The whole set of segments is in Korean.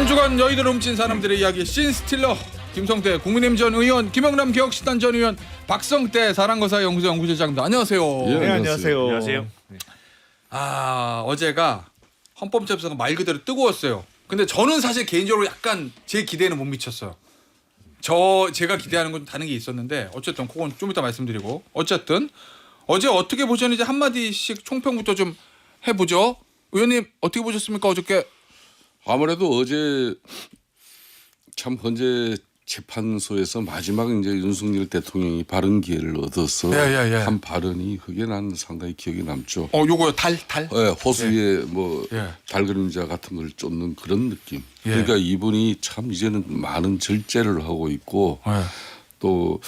주간 여의도를 훔친 사람들의 이야기 씬스틸러 김성태 국민의힘 전 의원 김영남 개혁신당 전 의원 박성태 사랑거사 연구소 연구소장입니다. 안녕하세요. 네, 안녕하세요. 안녕하세요. 어제가 헌법재판소가 말 그대로 뜨거웠어요. 근데 저는 사실 개인적으로 약간 제 기대에는 못 미쳤어요. 제가 기대하는 건 다른 게 있었는데 어쨌든 그건 좀 이따 말씀드리고 어쨌든 어제 어떻게 보셨는지 한마디씩 총평부터 좀 해보죠. 의원님 어떻게 보셨습니까 어저께? 아무래도 어제 참 헌재 재판소에서 마지막 이제 윤석열 대통령이 발언 기회를 얻어서 한 발언이 그게 난 상당히 기억에 남죠. 요거요 달? 네, 호수에 뭐 예. 달 그림자 같은 걸 쫓는 그런 느낌. 그러니까 이분이 참 이제는 많은 절제를 하고 있고 또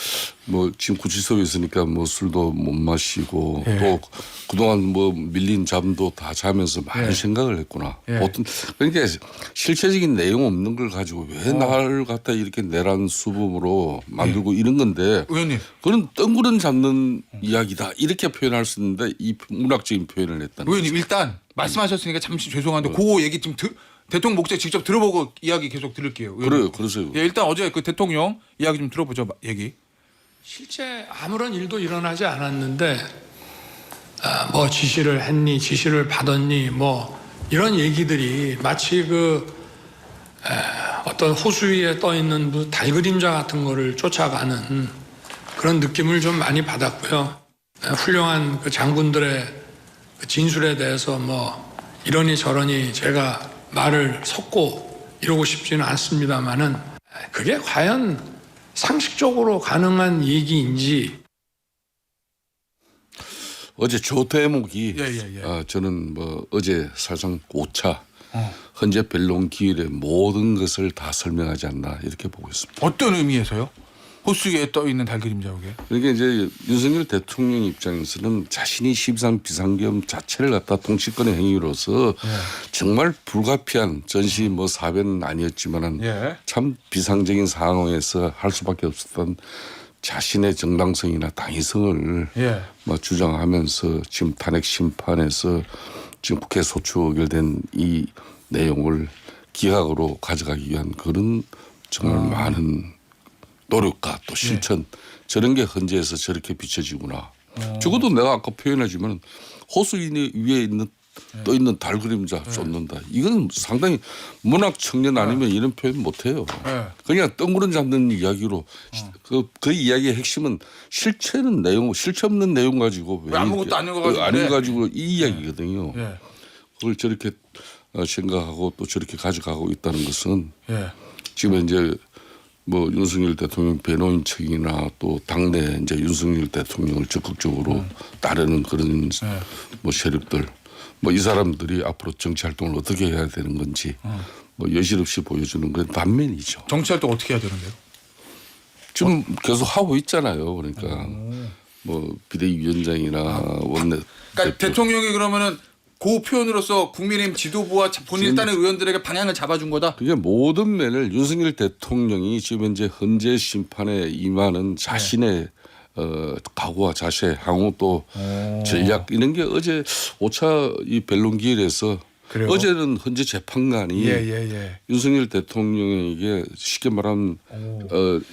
뭐 지금 구치소에 있으니까 뭐 술도 못 마시고 또 그동안 뭐 밀린 잠도 다 자면서 많은 생각을 했구나. 보통 그러니까 실체적인 내용 없는 걸 가지고 왜 나를 갖다 이렇게 내란 수범으로 만들고 이런 건데 의원님 그런 뜬구름 잡는 이야기다 이렇게 표현할 수 있는데 이 문학적인 표현을 했다는 의원님 일단 말씀하셨으니까 잠시 죄송한데 그거 얘기 좀 대통령 목적 직접 들어보고 이야기 계속 들을게요. 그래요, 그러세요. 예, 일단 어제 그 대통령 이야기 좀 들어보죠. 얘기. 실제 아무런 일도 일어나지 않았는데 뭐 지시를 했니, 지시를 받았니, 뭐 이런 얘기들이 마치 어떤 호수 위에 떠 있는 달 그림자 같은 거를 쫓아가는 그런 느낌을 좀 많이 받았고요. 훌륭한 그 장군들의 그 진술에 대해서 뭐 이러니 저러니 제가 말을 섞고 이러고 싶지는 않습니다만은 그게 과연 상식적으로 가능한 얘기인지. 어제 조 대목이 예. 저는 뭐 어제 사실상 5차 헌재 변론 기일의 모든 것을 다 설명하지 않나 이렇게 보고 있습니다. 어떤 의미에서요? 호수 위에 떠 있는 달 그림자 그게. 그러니까 이제 윤석열 대통령 입장에서는 자신이 13 비상계엄 자체를 갖다 통치권의 행위로서 정말 불가피한 전시 뭐 사변은 아니었지만은 참 비상적인 상황에서 할 수밖에 없었던 자신의 정당성이나 당위성을 뭐 주장하면서 지금 탄핵 심판에서 지금 국회 소추 의결된 이 내용을 기각으로 가져가기 위한 그런 정말 많은 노력과 또 실천 저런 게 헌재에서 저렇게 비춰지구나. 적어도 내가 아까 표현하지만 호수 위에 떠 있는 달 그림자 쫓는다. 이건 상당히 문학 청년 아니면 이런 표현 못해요. 그냥 뜬구름 잡는 이야기로 그 이야기의 핵심은 실체 없는 내용 가지고 왜 아무것도 아닌 거 가지고 아닌 가지고 이 이야기거든요. 그걸 저렇게 생각하고 또 저렇게 가져가고 있다는 것은 지금 이제 뭐 윤석열 대통령 변호인 측이나 또 당내 이제 윤석열 대통령을 적극적으로 따르는 그런 뭐 세력들 뭐 이 사람들이 앞으로 정치 활동을 어떻게 해야 되는 건지 뭐 여실없이 보여주는 건 단면이죠. 정치 활동 어떻게 해야 되는데요? 지금 계속 하고 있잖아요. 그러니까 뭐 비대위원장이나 원내 그러니까 대통령이 그러면은 그 표현으로서 국민의힘 지도부와 본인 딴의 의원들에게 방향을 잡아준 거다. 그게 모든 면을 윤석열 대통령이 지금 현재 헌재 심판에 임하는 자신의 각오와 자세, 향후 또 전략 이런 게 어제 5차 이 변론 기일에서 어제는 헌재 재판관이 윤석열 대통령에게 쉽게 말하면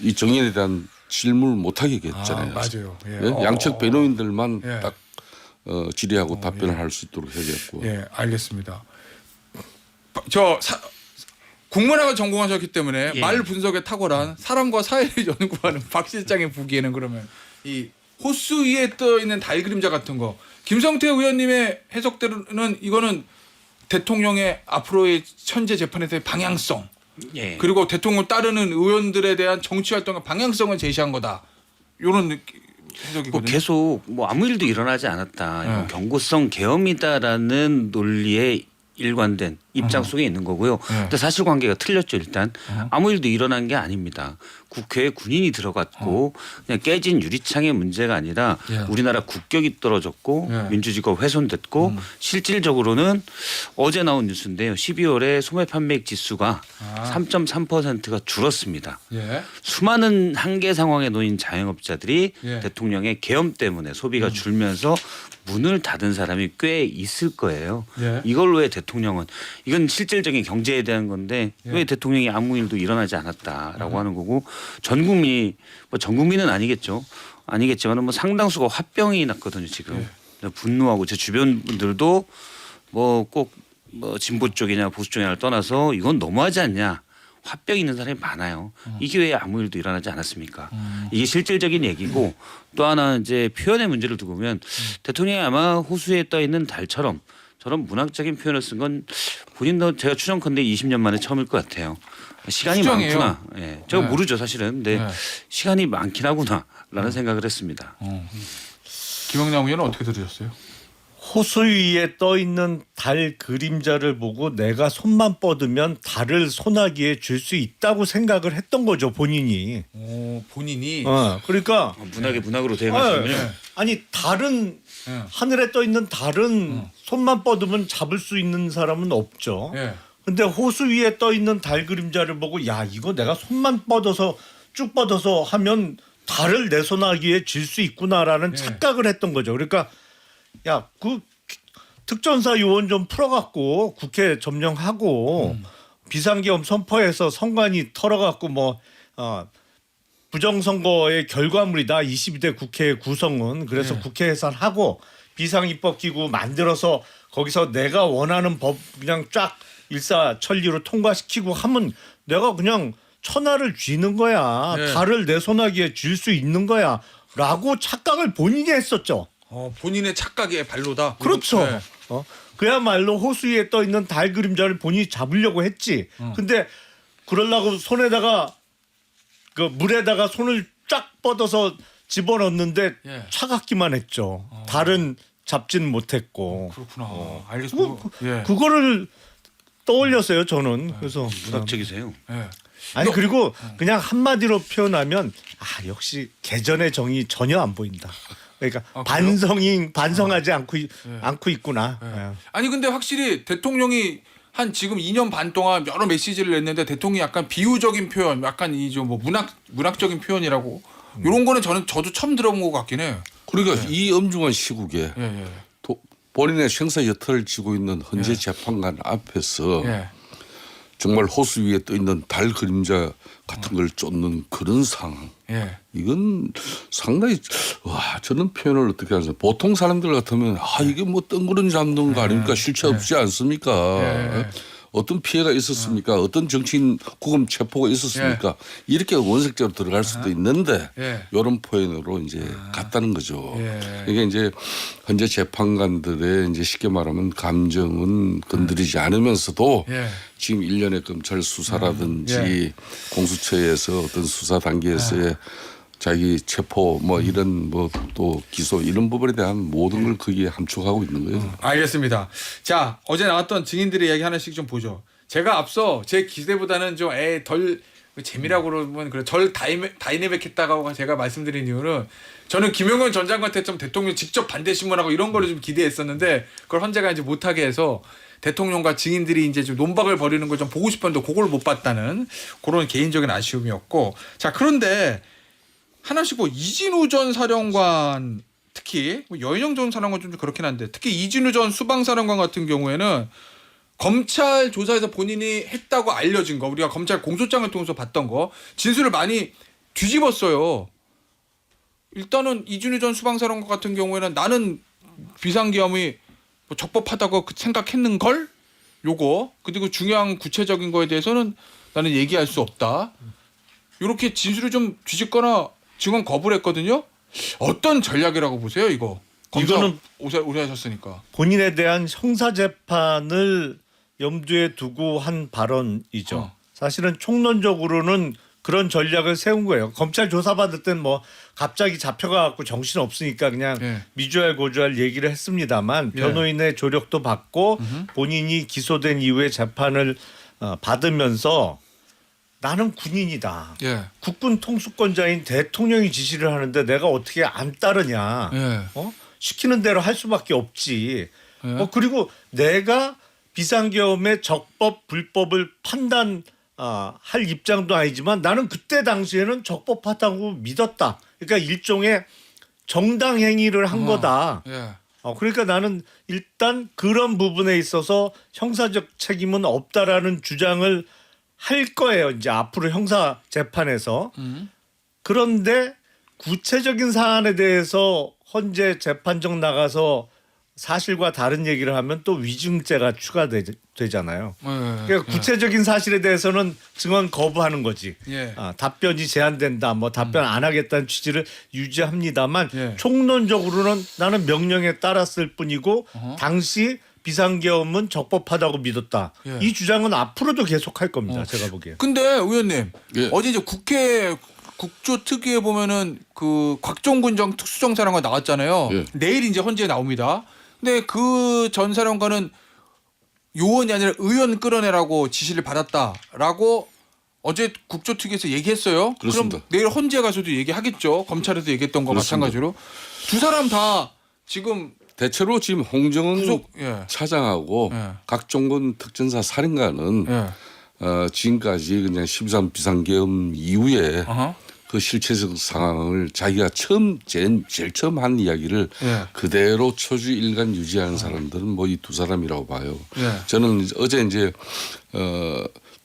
이 정인에 대한 질문을 못하게 했잖아요. 맞아요. 양측 변호인들만 딱 질의하고 답변을 할 수 있도록 해야겠고. 알겠습니다. 국문학을 전공하셨기 때문에 말 분석에 탁월한 사람과 사회를 연구하는 박 실장의 보기에는 그러면 이 호수 위에 떠 있는 달 그림자 같은 거 김성태 의원님의 해석대로는 이거는 대통령의 앞으로의 현재 재판에서의 방향성 그리고 대통령을 따르는 의원들에 대한 정치 활동의 방향성을 제시한 거다. 이런 뭐 계속 뭐 아무 일도 일어나지 않았다. 경고성 계엄이다라는 논리에 일관된 입장 속에 있는 거고요. 근데 사실관계가 틀렸죠. 일단 아무 일도 일어난 게 아닙니다. 국회에 군인이 들어갔고 그냥 깨진 유리창의 문제가 아니라 예. 우리나라 국격이 떨어졌고 예. 민주주의가 훼손됐고 실질적으로는 어제 나온 뉴스인데요. 12월에 소매 판매액 지수가 3.3%가 줄었습니다. 예. 수많은 한계 상황에 놓인 자영업자들이 예. 대통령의 계엄 때문에 소비가 줄면서 문을 닫은 사람이 꽤 있을 거예요. 예. 이걸 왜 대통령은 이건 실질적인 경제에 대한 건데 예. 왜 대통령이 아무 일도 일어나지 않았다라고 하는 거고 전 국민이 뭐 전 국민은 아니겠지만 뭐 상당수가 화병이 났거든요 지금. 분노하고 제 주변 분들도 뭐 꼭 뭐 진보 쪽이냐 보수 쪽이냐를 떠나서 이건 너무하지 않냐. 화병 있는 사람이 많아요. 이게 왜 아무 일도 일어나지 않았습니까? 이게 실질적인 얘기고 또 하나 이제 표현의 문제를 두고 보면 대통령이 아마 호수에 떠 있는 달처럼 저런 문학적인 표현을 쓴 건 본인도 제가 추정컨대 20년 만에 처음일 것 같아요. 시간이 추정이에요. 많구나. 예. 제가 네. 모르죠 사실은. 근데 네. 시간이 많긴 하구나라는 생각을 했습니다. 김영남 의원은 어떻게 들으셨어요? 호수 위에 떠 있는 달 그림자를 보고 내가 손만 뻗으면 달을 소나기에 줄 수 있다고 생각을 했던 거죠 본인이. 본인이 그러니까 문학으로 대응하시면요. 아니 달은 예. 하늘에 떠 있는 달은 손만 뻗으면 잡을 수 있는 사람은 없죠. 예. 근데 호수 위에 떠 있는 달 그림자를 보고 야 이거 내가 손만 뻗어서 쭉 뻗어서 하면 달을 내 소나기에 줄 수 있구나라는 착각을 했던 거죠. 그러니까 야 그 특전사 요원 좀 풀어갖고 국회 점령하고 비상계엄 선포해서 선관위 털어갖고 뭐 부정선거의 결과물이다 22대 국회 구성은 그래서 국회 해산하고 비상입법기구 만들어서 거기서 내가 원하는 법 그냥 쫙 일사천리로 통과시키고 하면 내가 그냥 천하를 쥐는 거야. 네. 달을 내 소나기에 줄 수 있는 거야. 라고 착각을 본인이 했었죠. 본인의 착각의 발로다. 그렇죠. 네. 그야말로 호수 위에 떠 있는 달 그림자를 본인이 잡으려고 했지. 근데 그러려고 손에다가 그 물에다가 손을 쫙 뻗어서 집어넣는데 예. 차갑기만 했죠. 달은 잡진 못했고. 그렇구나. 알겠습니다. 예. 그거를 떠올렸어요 저는. 그래서 문학적이세요. 예. 아니 그리고 그냥 한마디로 표현하면 역시 개전의 정이 전혀 안 보인다. 그러니까 반성하지 않고 있구나. 예. 아니 근데 확실히 대통령이 한 지금 2년 반 동안 여러 메시지를 냈는데 대통령이 약간 비유적인 표현, 약간 이 좀 뭐 문학적인 표현이라고 이런 거는 저도 처음 들어본 것 같긴 해요. 그러니까 이 엄중한 시국에 예. 본인의 생사 여탈을 지고 있는 헌재 재판관 앞에서 예. 정말 호수 위에 떠 있는 달 그림자 같은 걸 쫓는 그런 상황. 예. 이건 상당히 저는 표현을 어떻게 하죠? 보통 사람들 같으면 이게 뭐 뜬구름 잡는 거 아닙니까? 실체 없지 않습니까? 어떤 피해가 있었습니까? 어떤 정치인 구금 체포가 있었습니까? 이렇게 원색적으로 들어갈 수도 있는데 이런 표현으로 이제 갔다는 거죠. 이게 이제 현재 재판관들의 이제 쉽게 말하면 감정은 건드리지 않으면서도 지금 일련의 검찰 수사라든지 공수처에서 어떤 수사 단계에서의 자기 체포 뭐 이런 뭐 또 기소 이런 부분에 대한 모든 걸 거기에 함축하고 있는 거예요. 알겠습니다. 자, 어제 나왔던 증인들의 이야기 하나씩 좀 보죠. 제가 앞서 제 기대보다는 좀 덜 재미라고 그러면 덜 다이내믹했다고 제가 말씀드린 이유는 저는 김영현 전 장관한테 좀 대통령 직접 반대 신문하고 이런 거를 좀 기대했었는데 그걸 헌재가 이제 못하게 해서 대통령과 증인들이 이제 좀 논박을 벌이는 걸 좀 보고 싶었는데 그걸 못 봤다는 그런 개인적인 아쉬움이었고 자 그런데 하나씩 뭐 이진우 전 사령관 특히 뭐 여인영 전 사령관 좀 그렇긴 한데 특히 이진우 전 수방사령관 같은 경우에는 검찰 조사에서 본인이 했다고 알려진 거 우리가 검찰 공소장을 통해서 봤던 거 진술을 많이 뒤집었어요. 일단은 이진우 전 수방사령관 같은 경우에는 나는 비상계엄이 뭐 적법하다고 생각했는 걸 요거 그리고 중요한 구체적인 거에 대해서는 나는 얘기할 수 없다. 이렇게 진술을 좀 뒤집거나 증언 거부를 했거든요. 어떤 전략이라고 보세요, 이거? 이거는 오래 하셨으니까. 본인에 대한 형사 재판을 염두에 두고 한 발언이죠. 사실은 총론적으로는 그런 전략을 세운 거예요. 검찰 조사받을 땐 뭐 갑자기 잡혀가지고 정신 없으니까 그냥 미주알 고주알 얘기를 했습니다만 변호인의 조력도 받고 본인이 기소된 이후에 재판을 받으면서 나는 군인이다. 예. 국군 통수권자인 대통령이 지시를 하는데 내가 어떻게 안 따르냐. 예. 시키는 대로 할 수밖에 없지. 예. 그리고 내가 비상계엄의 적법 불법을 판단할 입장도 아니지만 나는 그때 당시에는 적법하다고 믿었다. 그러니까 일종의 정당 행위를 한 거다. 예. 그러니까 나는 일단 그런 부분에 있어서 형사적 책임은 없다라는 주장을 할 거예요. 이제 앞으로 형사 재판에서. 그런데 구체적인 사안에 대해서 헌재 재판정 나가서 사실과 다른 얘기를 하면 또 위증죄가 추가되잖아요. 그러니까 구체적인 사실에 대해서는 증언 거부하는 거지. 예. 답변이 제한된다. 뭐 답변 안 하겠다는 취지를 유지합니다만 예. 총론적으로는 나는 명령에 따랐을 뿐이고 당시 비상계엄은 적법하다고 믿었다. 예. 이 주장은 앞으로도 계속할 겁니다. 제가 보기에. 근데 의원님 예. 어제 이제 국회 국조특위에 보면은 그 곽종근 특수정사령관 나왔잖아요. 예. 내일 이제 헌재에 나옵니다. 근데 그 전 사령관은 요원이 아니라 의원 끌어내라고 지시를 받았다라고 어제 국조특위에서 얘기했어요. 그렇습니다. 그럼 내일 헌재 가서도 얘기하겠죠. 검찰에서 얘기했던 거 그렇습니다. 마찬가지로 두 사람 다 지금 대체로 지금 홍정은 구속 예. 차장하고 예. 각종군 특전사 사령관은 예. 지금까지 그냥 13 비상계엄 이후에 어허. 그 실체적 상황을 자기가 제일 처음 한 이야기를 예. 그대로 초주일관 유지하는 사람들은 뭐 이 두 사람이라고 봐요. 예. 저는 어제 이제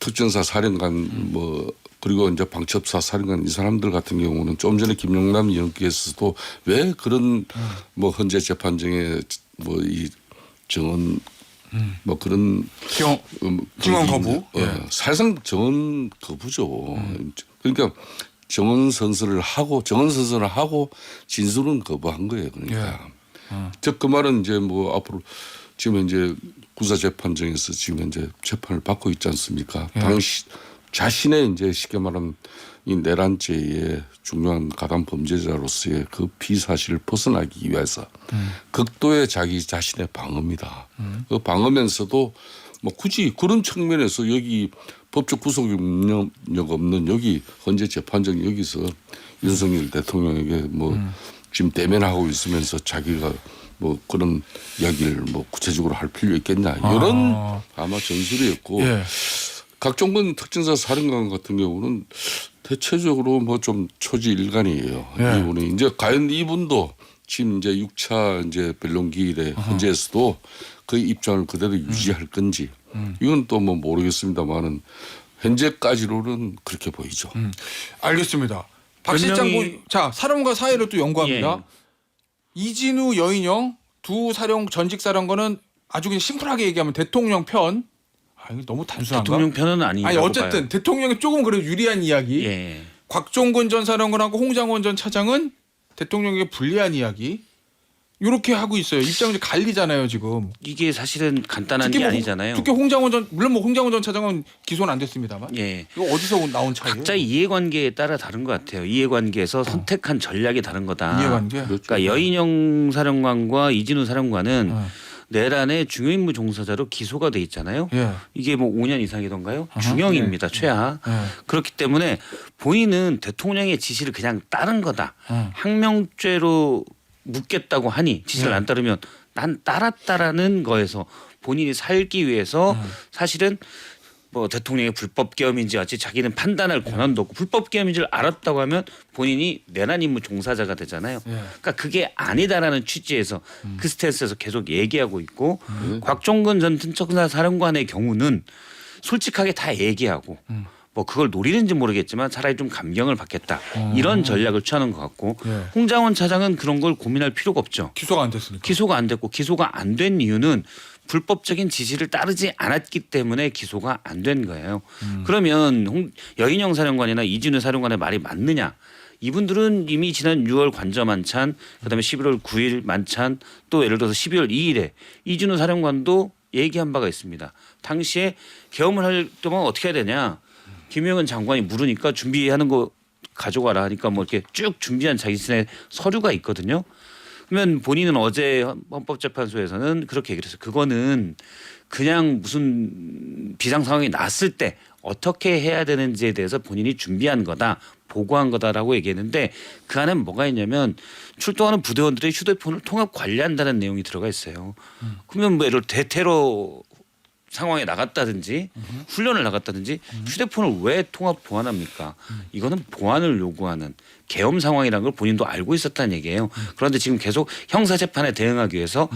특전사 사령관 뭐 그리고 이제 방첩사 사령관 이 사람들 같은 경우는 좀 전에 김영남 의원께서도 왜 그런 뭐 헌재 재판정에 뭐 이 정원 뭐 그런 증언 거부. 사실상 정원 거부죠. 그러니까 정원 선서를 하고 진술은 거부한 거예요. 그러니까 즉 그 말은 이제 뭐 앞으로 지금 이제 구사 재판정에서 지금 이제 재판을 받고 있지 않습니까? 당시 자신의 이제 쉽게 말하면 이 내란죄의 중요한 가담 범죄자로서의 그 피사실을 벗어나기 위해서 극도의 자기 자신의 방어입니다. 그 방어면서도 뭐 굳이 그런 측면에서 여기 법적 구속력 없는 여기 헌재 재판정 여기서 윤석열 대통령에게 뭐 지금 대면하고 있으면서 자기가 뭐 그런 이야기를 뭐 구체적으로 할 필요 있겠냐 이런 아마 전술이었고 예. 각종군 특전사 사령관 같은 경우는 대체적으로 뭐 좀 초지일관이에요. 예. 이분이 이제 과연 이분도 지금 이제 6차 이제 변론기일에 헌재에서도 그 입장을 그대로 유지할 건지 이건 또 뭐 모르겠습니다만은 현재까지로는 그렇게 보이죠. 알겠습니다. 박 실장 자 사령과 사회를 또 연구합니다. 예. 이진우 여인영 두 전직 사령관은 아주 그냥 심플하게 얘기하면 대통령 편. 아 이거 너무 단순한가? 대통령 편은 아니라고 아니 어쨌든 봐요. 대통령이 조금 그래도 유리한 이야기. 예. 곽종근 전 사령관하고 홍장원 전 차장은 대통령에게 불리한 이야기. 이렇게 하고 있어요. 입장이 갈리잖아요 지금. 이게 사실은 간단한 게 아니잖아요. 특히 물론 뭐 홍장원 전 차장은 기소는 안 됐습니다만. 예. 이거 어디서 나온 차이예요? 각자 이해관계에 따라 다른 것 같아요. 이해관계에서 선택한 전략이 다른 거다. 이해관계. 그러니까 여인영 사령관과 이진우 사령관은 내란의 중요임무 종사자로 기소가 돼 있잖아요. 예. 이게 뭐 5년 이상이던가요? 중형입니다. 최하. 예. 그렇기 때문에 본인은 대통령의 지시를 그냥 따른 거다. 항명죄로 묻겠다고 하니 지시를 안 따르면 난 따랐다라는 거에서 본인이 살기 위해서 사실은 뭐 대통령의 불법 계엄인지 어찌 자기는 판단할 권한도 없고 불법 계엄인 줄 알았다고 하면 본인이 내란 임무 종사자가 되잖아요. 그러니까 그게 아니다라는 취지에서 그 스탠스에서 계속 얘기하고 있고 곽종근 전 특전사 사령관의 경우는 솔직하게 다 얘기하고 뭐 그걸 노리는지 모르겠지만 차라리 좀 감경을 받겠다 이런 전략을 취하는 것 같고 홍장원 차장은 그런 걸 고민할 필요가 없죠. 기소가 안 됐으니까. 기소가 안 됐고 기소가 안 된 이유는 불법적인 지시를 따르지 않았기 때문에 기소가 안 된 거예요. 그러면 여인영 사령관이나 이진우 사령관의 말이 맞느냐? 이분들은 이미 지난 6월 관저 만찬, 그다음에 11월 9일 만찬, 또 예를 들어서 12월 2일에 이진우 사령관도 얘기한 바가 있습니다. 당시에 계엄을 할 때만 어떻게 해야 되냐? 김영은 장관이 물으니까 준비하는 거 가져가라 하니까 뭐 이렇게 쭉 준비한 자기신의 서류가 있거든요. 그러면 본인은 어제 헌법재판소에서는 그렇게 얘기를 했어요. 그거는 그냥 무슨 비상 상황이 났을 때 어떻게 해야 되는지에 대해서 본인이 준비한 거다. 보고한 거다라고 얘기했는데 그 안에 뭐가 있냐면 출동하는 부대원들의 휴대폰을 통합 관리한다는 내용이 들어가 있어요. 그러면 뭐 예를 들어 대테러 상황에 나갔다든지 훈련을 나갔다든지 휴대폰을 왜 통합 보안합니까? 이거는 보안을 요구하는 계엄 상황이라는 걸 본인도 알고 있었다는 얘기예요. 그런데 지금 계속 형사재판에 대응하기 위해서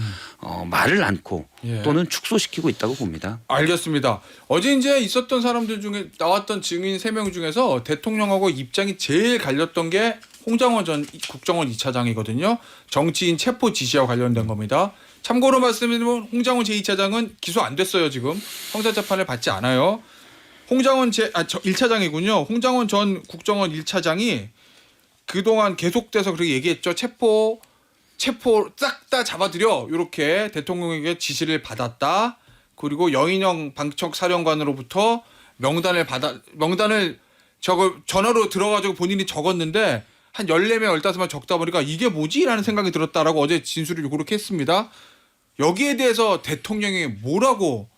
말을 않고 예. 또는 축소시키고 있다고 봅니다. 알겠습니다. 어제 이제 있었던 사람들 중에 나왔던 증인 3명 중에서 대통령하고 입장이 제일 갈렸던 게 홍장원 전 국정원 2차장이거든요. 정치인 체포 지시와 관련된 겁니다. 참고로 말씀드리면 홍장원 제2차장은 기소 안 됐어요. 지금 형사재판을 받지 않아요. 홍장원 1차장이군요. 홍장원 전 국정원 1차장이 그동안 계속돼서 그렇게 얘기했죠. 체포 싹 다 잡아들여 이렇게 대통령에게 지시를 받았다. 그리고 여인영 방청사령관으로부터 명단을 전화로 들어가지고 본인이 적었는데 한 14명 15명 적다 보니까 이게 뭐지? 라는 생각이 들었다라고 어제 진술을 그렇게 했습니다. 여기에 대해서 대통령이 뭐라고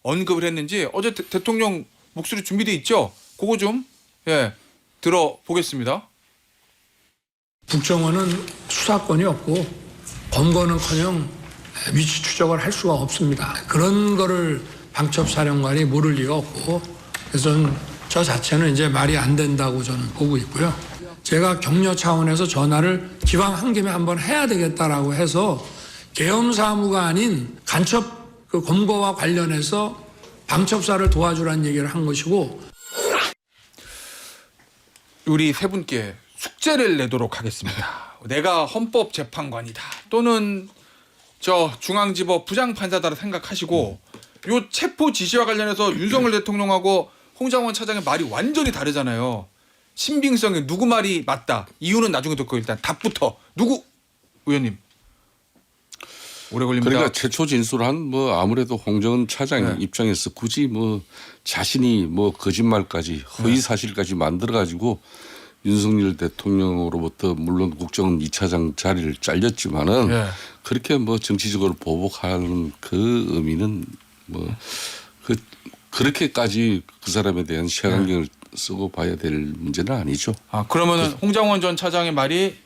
언급을 했는지 어제 대통령 목소리 준비돼 있죠? 그거 좀 들어보겠습니다. 국정원은 수사권이 없고 검거는커녕 위치 추적을 할 수가 없습니다. 그런 거를 방첩사령관이 모를 리가 없고 그래서 저 자체는 이제 말이 안 된다고 저는 보고 있고요. 제가 격려 차원에서 전화를 기왕 한 김에 한번 해야 되겠다라고 해서 계엄 사무가 아닌 간첩 그 검거와 관련해서 방첩사를 도와주라는 얘기를 한 것이고 우리 세 분께 숙제를 내도록 하겠습니다. 내가 헌법재판관이다 또는 저 중앙지법 부장판사다라 생각하시고 요 체포 지시와 관련해서 윤석열 대통령하고 홍장원 차장의 말이 완전히 다르잖아요. 신빙성이 누구 말이 맞다. 이유는 나중에 듣고 일단 답부터 누구 의원님. 오래 걸립니다. 그러니까 최초 진술한 뭐 아무래도 홍정은 차장 입장에서 굳이 뭐 자신이 뭐 거짓말까지 허위 사실까지 만들어 가지고 윤석열 대통령으로부터 물론 국정원 2차장 자리를 잘렸지만은 그렇게 뭐 정치적으로 보복하는 그 의미는 뭐 그렇게까지 그 사람에 대한 시각안경을 쓰고 봐야 될 문제는 아니죠. 아 그러면은 홍장원 전 차장의 말이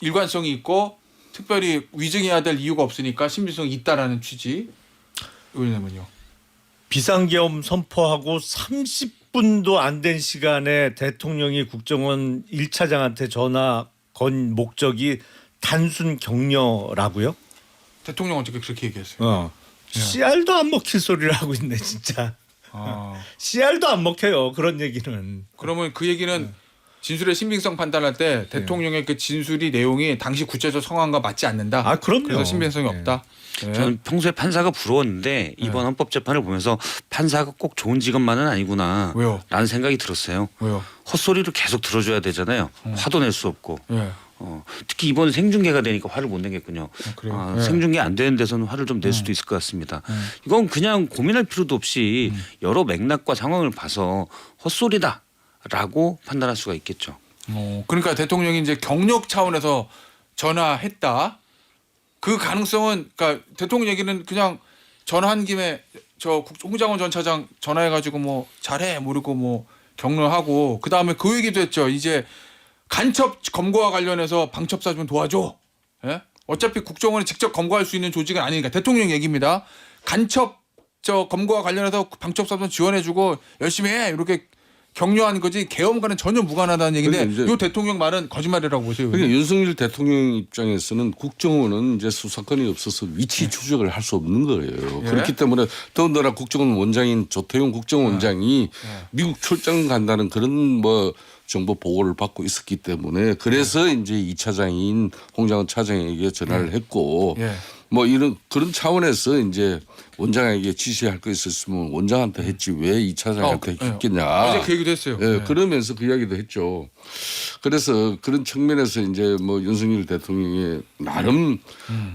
일관성이 있고 특별히 위증해야 될 이유가 없으니까 신빙성이 있다라는 취지. 의원님은요? 비상계엄 선포하고 30분도 안 된 시간에 대통령이 국정원 1차장한테 전화 건 목적이 단순 격려라고요? 대통령 어떻게 그렇게 얘기했어요? CR도 안 먹힐 소리를 하고 있네 진짜. CR도 안 먹혀요 그런 얘기는. 그러면 그 얘기는 진술의 신빙성 판단할 때 대통령의 그 진술이 내용이 당시 구체적 상황과 맞지 않는다. 아 그럼요. 그래서 신빙성이 없다. 저는 평소에 판사가 부러웠는데 이번 헌법재판을 보면서 판사가 꼭 좋은 직업만은 아니구나. 왜요? 라는 생각이 들었어요. 왜요? 헛소리를 계속 들어줘야 되잖아요. 화도 낼 수 없고. 예. 특히 이번 생중계가 되니까 화를 못 내겠군요. 그래요? 생중계 안 되는 데서는 화를 좀 낼 수도 있을 것 같습니다. 이건 그냥 고민할 필요도 없이 여러 맥락과 상황을 봐서 헛소리다라고 판단할 수가 있겠죠. 그러니까 대통령이 이제 경력 차원에서 전화했다. 그 가능성은 그러니까 대통령 얘기는 그냥 전화한 김에 저 홍장원 전 차장 전화해가지고 뭐 잘해 모르고 뭐 격려하고 그 다음에 그 얘기도 했죠. 이제 간첩 검거와 관련해서 방첩사 좀 도와줘. 예? 어차피 국정원이 직접 검거할 수 있는 조직은 아니니까 대통령 얘기입니다. 간첩 저 검거와 관련해서 방첩사 좀 지원해주고 열심히 해 이렇게 격려하는 거지 계엄과는 전혀 무관하다는 얘기인데 이 대통령 말은 거짓말이라고 보세요. 그러니까 윤석열 대통령 입장에서는 국정원은 이제 수사권이 없어서 위치 추적을 할 수 없는 거예요. 그렇기 때문에 더군다나 국정원 원장인 조태용 국정원장이 미국 출장 간다는 그런 뭐 정보 보고를 받고 있었기 때문에 그래서 이제 2차장인 홍장원 차장에게 전화를 했고 뭐 이런 그런 차원에서 이제 원장에게 지시할 거 있었으면 원장한테 했지 왜 2차장한테 했겠냐. 어제 그 얘기도 했어요. 그러면서 그 이야기도 했죠. 그래서 그런 측면에서 이제 뭐 윤석열 대통령이 나름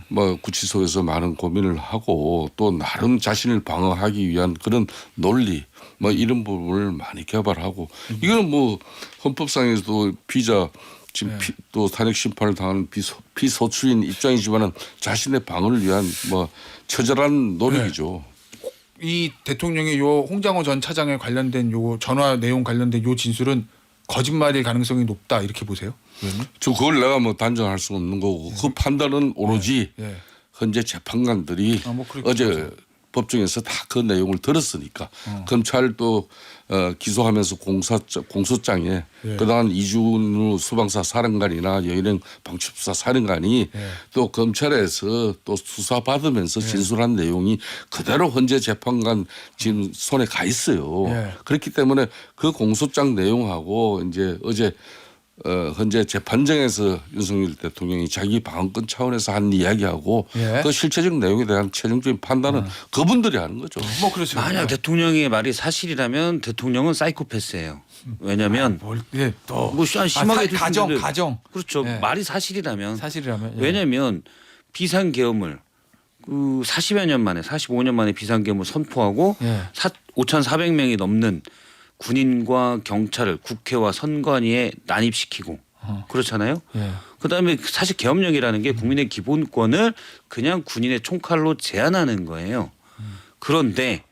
뭐 구치소에서 많은 고민을 하고 또 나름 자신을 방어하기 위한 그런 논리 뭐 이런 부분을 많이 개발하고 이거는 뭐 헌법상에서도 피자 지금 또 탄핵 심판을 당하는 피소추인 입장이지만은 자신의 방어를 위한 뭐 처절한 노력이죠. 이 대통령의 요 홍장호 전 차장에 관련된 요 전화 내용 관련된 요 진술은 거짓말일 가능성이 높다 이렇게 보세요? 의원님? 저 그걸 내가 뭐 단정할 수 없는 거고 그 판단은 오로지 예. 현재 재판관들이 뭐 그렇게 어제 법정에서 다 그 내용을 들었으니까 검찰도 기소하면서 공소장에 그동안 이준우 수방사 사령관이나 여인행 방첩사 사령관이 또 검찰에서 또 수사 받으면서 진술한 내용이 그대로 현재 재판관 지금 손에 가 있어요. 그렇기 때문에 그 공소장 내용하고 이제 어제 현재 재판정에서 윤석열 대통령이 자기 방어권 차원에서 한 이야기하고 그 실체적 내용에 대한 최종적인 판단은 그분들이 하는 거죠. 뭐 그렇죠. 만약 대통령의 말이 사실이라면 대통령은 사이코패스예요. 왜냐하면 또 뭐 심하게 들으신 가정 그렇죠. 예. 말이 사실이라면 사실이라면 왜냐하면 비상계엄을 그 40여 년 만에 45년 만에 비상계엄을 선포하고 5,400명이 넘는 군인과 경찰을 국회와 선관위에 난입시키고 그렇잖아요. 그다음에 사실 계엄령이라는 게 국민의 기본권을 그냥 군인의 총칼로 제한하는 거예요. 그런데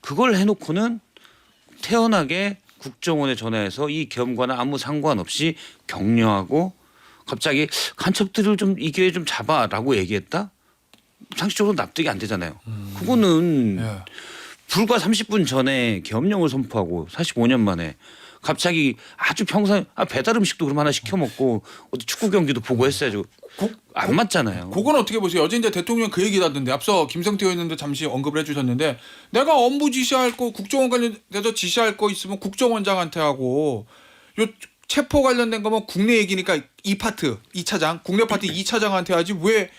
그걸 해놓고는 태연하게 국정원에 전화해서 이 계엄과는 아무 상관없이 격려하고 갑자기 간첩들을 좀 이 기회에 좀 잡아라고 얘기했다? 상식적으로 납득이 안 되잖아요. 그거는 불과 30분 전에 계엄령을 선포하고 45년 만에 갑자기 아주 평상 배달 음식도 그럼 하나 시켜 먹고 어디 축구 경기도 보고 했어야죠. 안 맞잖아요. 그건 어떻게 보세요? 어제 이제 대통령 그 얘기 하던데 앞서 김성태 의원님도 잠시 언급을 해주셨는데 내가 업무 지시할 거 국정원 관련돼서 지시할 거 있으면 국정원장한테 하고 요 체포 관련된 거면 국내 얘기니까 이 파트 2차장 국내 파트 2차장한테 하지 왜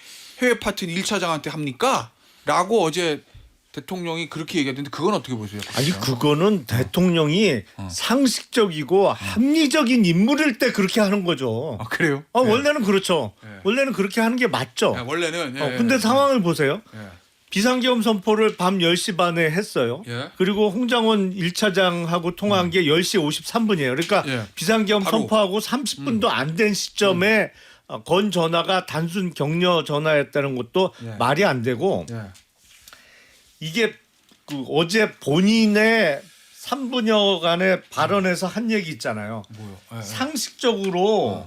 해외 파트 1차장한테 합니까? 라고 어제 대통령이 그렇게 얘기했는데 그건 어떻게 보세요? 아니 그거는 대통령이 상식적이고 합리적인 인물일 때 그렇게 하는 거죠. 아 그래요? 원래는 그렇죠. 원래는 그렇게 하는 게 맞죠. 원래는 근데 상황을 보세요. 예. 비상계엄 선포를 밤 10시 반에 했어요. 예. 그리고 홍장원 1차장하고 통화한 게 10시 53분이에요. 그러니까 비상계엄 바로. 선포하고 30분도 안 된 시점에 건 전화가 단순 격려 전화였다는 것도 말이 안 되고 이게 그 어제 본인의 3분여간의 발언에서 한 얘기 있잖아요. 뭐요? 상식적으로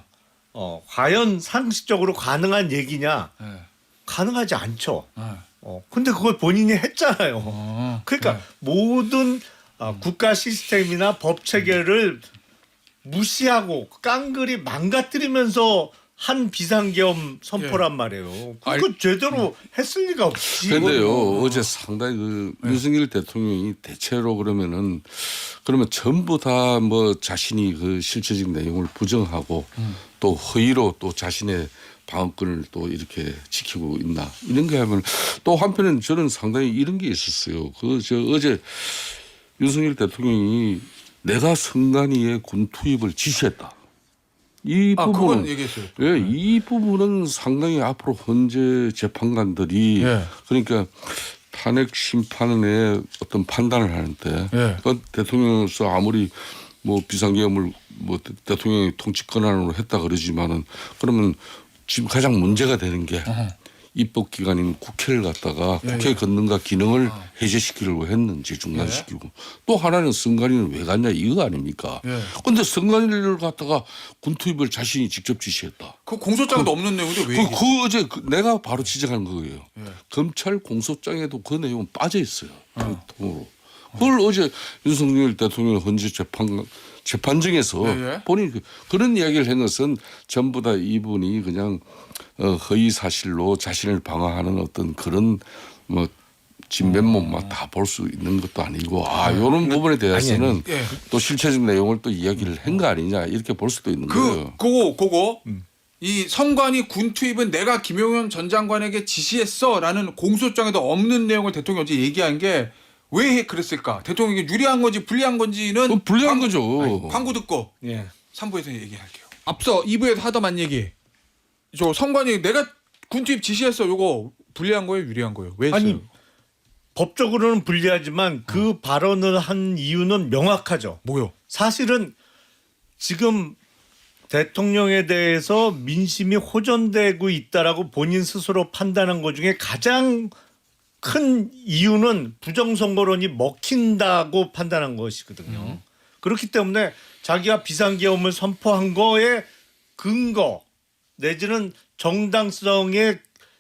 과연 상식적으로 가능한 얘기냐? 가능하지 않죠. 근데 그걸 본인이 했잖아요. 그러니까 모든 국가 시스템이나 법 체계를 무시하고 깡그리 망가뜨리면서 한 비상계엄 선포란 말이에요. 그거 제대로 했을 리가 없지. 그런데요 어제 상당히 그 윤석열 대통령이 대체로 그러면 전부 다 뭐 자신이 그 실체적 내용을 부정하고 또 허위로 또 자신의 방어권을 또 이렇게 지키고 있나 이런 게 하면 또 한편은 저는 상당히 이런 게 있었어요. 어제 윤석열 대통령이 내가 선관위에 군 투입을 지시했다. 이 부분은 그건 얘기했어요. 이 부분은 상당히 앞으로 현재 재판관들이 그러니까 탄핵 심판의 어떤 판단을 하는데 그건 대통령으로서 아무리 뭐 비상계엄을 뭐 대통령이 통치 권한으로 했다 그러지만은 그러면 지금 가장 문제가 되는 게 입법기관인 국회를 갖다가 국회 권능과 기능을 해제시키려고 했는지 중단시키고 또 하나는 선관위는 왜 갔냐 이거 아닙니까? 그런데 선관위를 갖다가 군 투입을 자신이 직접 지시했다. 그 공소장도 없는 내용인데 왜? 어제 내가 바로 지적한 거예요. 검찰 공소장에도 그 내용은 빠져 있어요. 그 통으로. 그걸 어제 윤석열 대통령 현재 재판정에서 본인이 그런 이야기를 한 것은 전부 다 이분이 그냥 허위 사실로 자신을 방어하는 어떤 그런 뭐 진면목만 다 볼 수 있는 것도 아니고 이런 부분에 대해서는 또 실체적 내용을 또 이야기를 한 거 아니냐 이렇게 볼 수도 있는 거예요. 그거 이 선관위 군 투입은 내가 김용현 전 장관에게 지시했어라는 공소장에도 없는 내용을 대통령이 어제 얘기한 게 왜 그랬을까? 대통령이 유리한 건지 불리한 건지는 불리한 거죠. 광고 듣고 3부에서 얘기할게요. 앞서 2부에서 하다만 얘기. 저 선관위 내가 군 투입 지시했어. 요거 불리한 거예요, 유리한 거예요? 왜 했어요? 아니 법적으로는 불리하지만 그 발언을 한 이유는 명확하죠. 뭐요? 사실은 지금 대통령에 대해서 민심이 호전되고 있다라고 본인 스스로 판단한 것 중에 가장 큰 이유는 부정선거론이 먹힌다고 판단한 것이거든요. 그렇기 때문에 자기가 비상계엄을 선포한 거에 근거 내지는 정당성의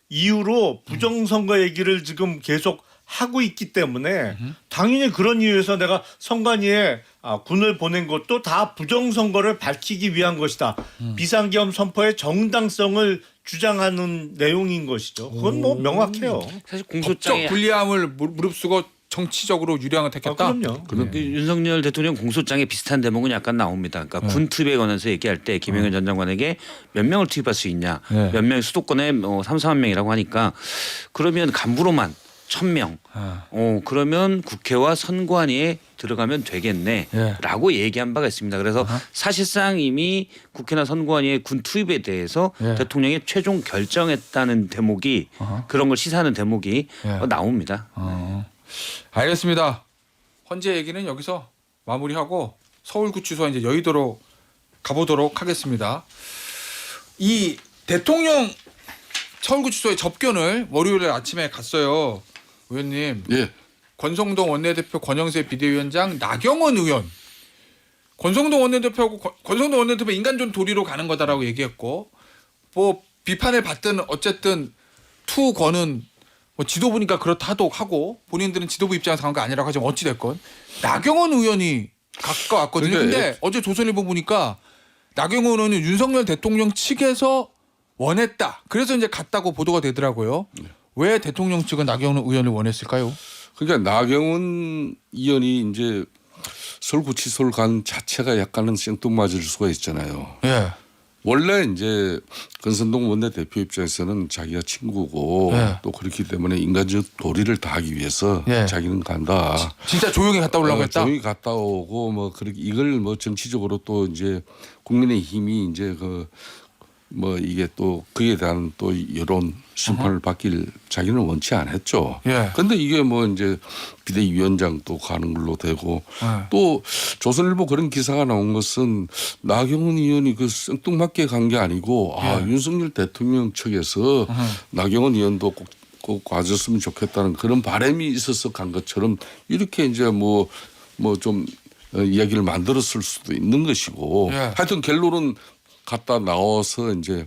이유로 부정선거 얘기를 지금 계속 하고 있기 때문에 당연히 그런 이유에서 내가 선관위에 군을 보낸 것도 다 부정선거를 밝히기 위한 것이다. 비상계엄 선포의 정당성을 주장하는 내용인 것이죠. 그건 뭐 명확해요. 사실 법적 공소장에 불리함을 무릅쓰고 정치적으로 유리함을 택했다. 그럼요. 그런데 윤석열 대통령 공소장에 비슷한 대목은 약간 나옵니다. 그러니까 군 투입에 관해서 얘기할 때 김영현 전 장관에게 몇 명을 투입할 수 있냐, 몇 명 수도권에 3, 4만 명이라고 하니까 그러면 간부로만 1,000명. 그러면 국회와 선관위에 들어가면 되겠네라고 얘기한 바가 있습니다. 그래서 사실상 이미 국회나 선관위의 군 투입에 대해서 대통령이 최종 결정했다는 대목이 그런 걸 시사하는 대목이 나옵니다. 알겠습니다. 헌재 얘기는 여기서 마무리하고 서울구치소 이제 여의도로 가보도록 하겠습니다. 이 대통령 서울구치소에 접견을 월요일 아침에 갔어요. 의원님. 예. 권성동 원내대표, 권영세 비대위원장, 나경원 의원. 권성동 원내대표하고 권성동 원내대표 인간존 도리로 가는 거다라고 얘기했고 뭐 비판을 받든 어쨌든 투권은 뭐 지도부니까 그렇다 하고 본인들은 지도부 입장에서 간 거 아니라고 하지만 어찌 됐건 나경원 의원이 가까웠거든요. 근데 어제 조선일보 보니까 나경원 의원은 윤석열 대통령 측에서 원했다. 그래서 이제 갔다고 보도가 되더라고요. 왜 대통령 측은 나경원 의원을 원했을까요? 그러니까 나경원 의원이 이제 서울구치소를 간 자체가 약간은 생뚱맞을 수가 있잖아요. 예. 원래 이제 권선동 원내대표 입장에서는 자기가 친구고 또 그렇기 때문에 인간적 도리를 다하기 위해서 자기는 간다. 진짜 조용히 갔다 오려고 했다. 조용히 갔다 오고 뭐 그렇게 이걸 뭐 정치적으로 또 이제 국민의힘이 이제 뭐 이게 또 그에 대한 또 여론 심판을 받길 자기는 원치 않았죠. 그런데 이게 뭐 이제 비대위원장 또 가는 걸로 되고 또 조선일보 그런 기사가 나온 것은 나경원 의원이 그 생뚱맞게 간 게 아니고 윤석열 대통령 측에서 나경원 의원도 꼭 와줬으면 좋겠다는 그런 바람이 있어서 간 것처럼 이렇게 이제 뭐 좀 이야기를 만들었을 수도 있는 것이고 하여튼 결론은 갔다 나와서 이제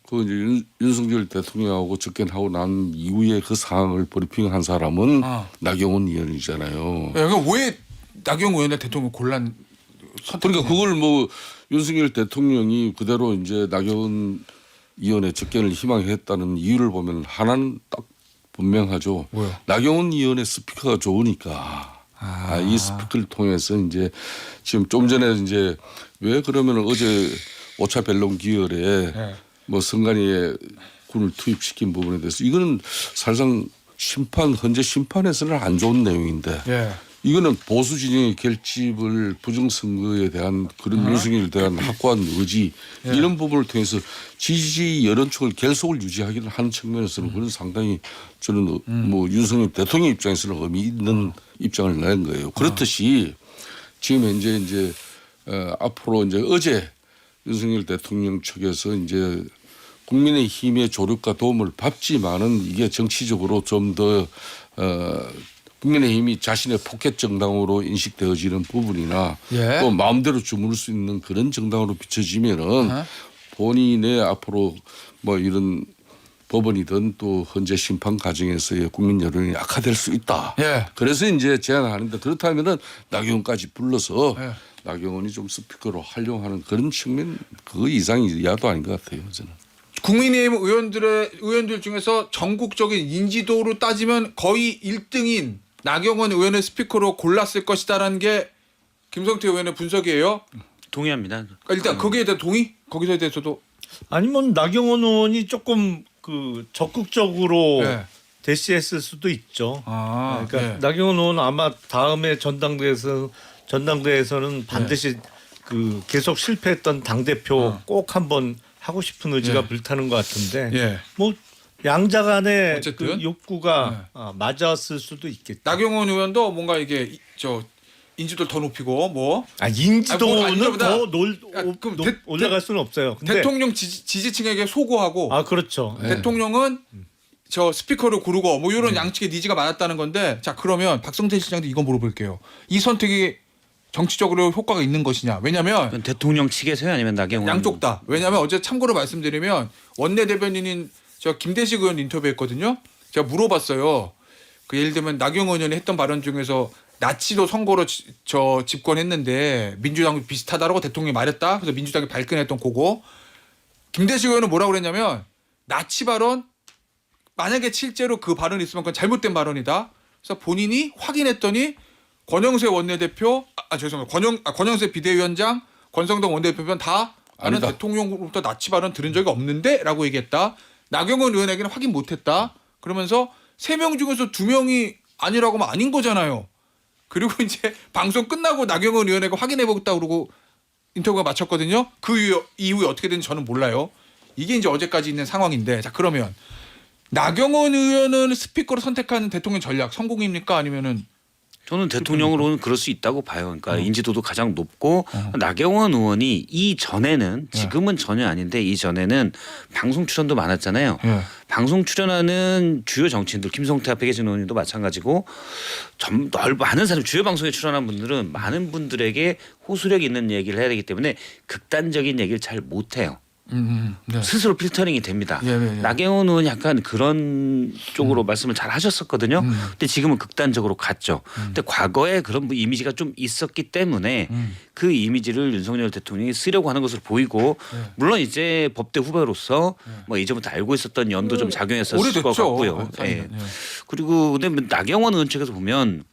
그 이제 윤석열 대통령하고 접견하고 난 이후에 그 상황을 브리핑한 사람은 나경원 의원이잖아요. 왜 나경원 의원을 대통령 곤란 그러니까 그걸 뭐 윤석열 대통령이 그대로 이제 나경원 의원의 접견을 희망했다는 이유를 보면 하나는 딱 분명하죠. 뭐요? 나경원 의원의 스피커가 좋으니까 이 스피커를 통해서 이제 지금 좀 전에 이제 왜 그러면 어제 5차 변론 기열에 뭐 선관위에 군을 투입시킨 부분에 대해서 이거는 사실상 헌재 심판에서는 안 좋은 내용인데 이거는 보수 진영의 결집을 부정선거에 대한 그런 윤석열에 대한 확고한 의지 이런 부분을 통해서 지지 여론층을 결속을 유지하기를 하는 측면에서는 그건 상당히 저는 뭐 윤석열 대통령 입장에서는 의미 있는 입장을 낸 거예요. 그렇듯이 지금 현재 이제 앞으로 이제 어제 윤석열 대통령 측에서 이제 국민의힘의 조력과 도움을 받지만은 이게 정치적으로 좀 더 국민의힘이 자신의 포켓 정당으로 인식되어지는 부분이나 또 마음대로 주무를 수 있는 그런 정당으로 비춰지면은 본인의 앞으로 뭐 이런 법원이든 또 헌재 심판 과정에서의 국민 여론이 악화될 수 있다. 그래서 이제 제안하는데 그렇다면은 나경원까지 불러서 나경원이 좀 스피커로 활용하는 그런 측면 그 이상이 이하도 아닌 것 같아요. 저는. 국민의힘 의원들 중에서 전국적인 인지도로 따지면 거의 1등인 나경원 의원을 스피커로 골랐을 것이다라는 게 김성태 의원의 분석이에요. 동의합니다. 그러니까 일단 거기에 대한 동의? 거기서에 대해서도 아니면 나경원 의원이 조금 그 적극적으로 대시했을 수도 있죠. 그러니까 나경원 의원 아마 다음에 전당대회에서는 반드시 그 계속 실패했던 당 대표 꼭 한번 하고 싶은 의지가 불타는 것 같은데 뭐 양자간의 그 욕구가 맞았을 수도 있겠죠. 나경원 의원도 뭔가 이게 인지도를 더 높이고 뭐 인지도는 더 올라갈 수는 없어요. 근데 대통령 지지층에게 소고하고 그렇죠. 대통령은 저 스피커를 고르고 뭐 이런 양측의 니즈가 많았다는 건데 자 그러면 박성태 시장도 이거 물어볼게요. 이 선택이 정치적으로 효과가 있는 것이냐? 왜냐하면 그건 대통령 측에서요 아니면 나경원 양쪽 다. 왜냐하면 어제 참고로 말씀드리면 원내대변인인 저 김대식 의원 인터뷰했거든요. 제가 물어봤어요. 그 예를 들면 나경원 의원이 했던 발언 중에서 나치도 선거로 저 집권했는데 민주당이 비슷하다라고 대통령이 말했다. 그래서 민주당이 발끈했던 그거. 김대식 의원은 뭐라고 그랬냐면 나치 발언 만약에 실제로 그 발언이 있으면 그건 잘못된 발언이다. 그래서 본인이 확인했더니 권영세 원내대표, 죄송합니다. 권영세 비대위원장, 권성동 원내대표는 다 나는 아니다. 대통령으로부터 나치 발언 들은 적이 없는데라고 얘기했다. 나경원 의원에게는 확인 못했다. 그러면서 3명 중에서 2명이 아니라고 하면 아닌 거잖아요. 그리고 이제 방송 끝나고 나경원 의원에게 확인해보겠다 그러고 인터뷰가 마쳤거든요. 그 이후에 어떻게 되는지 저는 몰라요. 이게 이제 어제까지 있는 상황인데 자 그러면 나경원 의원은 스피커로 선택한 대통령 전략 성공입니까? 아니면은 저는 대통령으로는 그럴 수 있다고 봐요. 그러니까 인지도도 가장 높고 나경원 의원이 이 전에는 지금은 전혀 아닌데 이 전에는 방송 출연도 많았잖아요. 예. 방송 출연하는 주요 정치인들 김성태 앞에 계신 의원님도 마찬가지고 많은 사람 주요 방송에 출연한 분들은 많은 분들에게 호소력 있는 얘기를 해야 되기 때문에 극단적인 얘기를 잘 못해요. 네. 스스로 필터링이 됩니다. 예. 나경원 의원은 약간 그런 쪽으로 말씀을 잘 하셨었거든요. 근데 지금은 극단적으로 갔죠. 근데 과거에 그런 이미지가 좀 있었기 때문에 그 이미지를 윤석열 대통령이 쓰려고 하는 것으로 보이고 물론 이제 법대 후배로서 뭐 이제부터 알고 있었던 염도 좀 작용했었을 오래됐죠. 것 같고요. 예. 그리고 근데 나경원 의원 측에서 보면